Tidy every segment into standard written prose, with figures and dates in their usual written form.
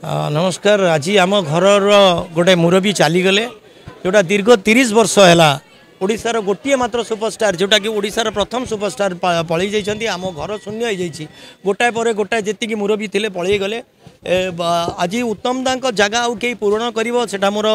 नमस्कार। आज आम घर गोटे मुरबी चलीगले जोटा दीर्घ 30 वर्ष है ओडिशार गोटे मात्र सुपरस्टार जोटा कि ओडिशार प्रथम सुपरस्टार पलि जाइछन्ती। आम घर शून्य हो जाइए गोटाए पर गोटाए जी मुरबी थे पलि गले। आज उत्तम दांक जगह आउ कई पूरण कर मोर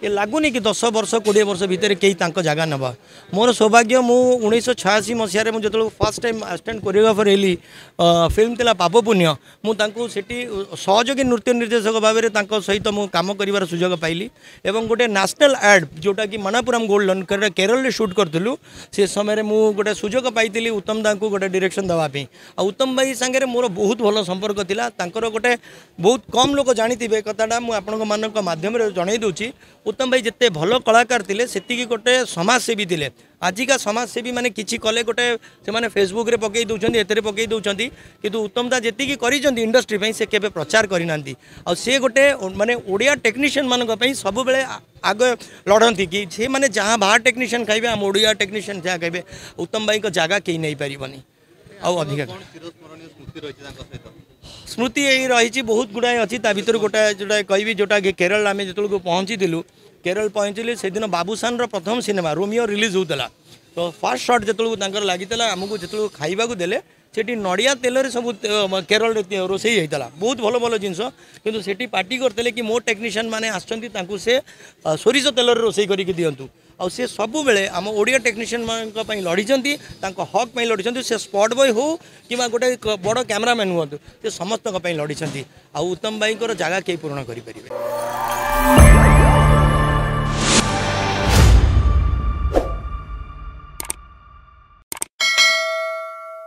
ये लगुनि कि 10 वर्ष 20 वर्ष भितर कई जगह नवा मोर सौभाग्य। मु 1986 मसीह मुझे जो फर्स्ट टाइम असिस्टेंट कोरियोग्राफर हेली फिल्म थिला पाप पुण्य मुझे सहयोगी नृत्य निर्देशक भाव में सहित मु काम कर सुजोग पाइली एवं गोटे नेशनल एड जोटा कि मनापुरम गोल्ड लोन केरल में शूट करूँ से समय मु गोटे सुजोग पाई उत्तम दा को गोटे डायरेक्शन देवाई। उत्तम भाई सांगे मोर बहुत भल संपर्क थिला। तांकर गोटे बहुत कम लोग जानी कथाटा मुझे माध्यम जन दूची। उत्तम भाई जिते भल कलाकार थे से गोटे समाजसेवी थे। आजिका समाजसेवी मैंने किसी कले गोटे से फेसबुक रे पकई दौरान एते पकई दौरान कि उत्तम दा जी कर इंडस्ट्री से केवे प्रचार करना से गोटे माने ओडिया टेक्नीशियन मान सब बेले आग लड़ती कि से मैंने जहाँ बाहर टेक्नीशियन खाइबे आम ओडिया टेक्नीशियन जहाँ कहे उत्तम भाई को जगह कहीं नहीं पारबनी। अधिक स्मृति यही रही बहुत गुड़ाए अच्छी भर गोटाए जोटा कहि जोटा कि केरल आम जो पहुँचीलु केरल पहुँचली से दिन बाबूसान प्रथम सिनेमा रोमियो रिलीज होता। तो फर्स्ट शॉट जो लगी आमको जो खाइबा देले सेठी नड़िया तेल सब केरल रोसई होता बहुत भल भल जिनस किंतु सेठी पार्टी करते कि मो टेक्नीशियन मैंने आसचंती से सोरिष तेल रोसई करके दिंतु और सी सब बेले आम ओडिया टेक्नीशियन मान लड़ी हक लड़ी से स्पॉट बॉय हो कि गोटे बड़ कैमरामैन हूँ से समस्त लड़ी। उत्तम भाई जगह कहीं पूर्ण करें।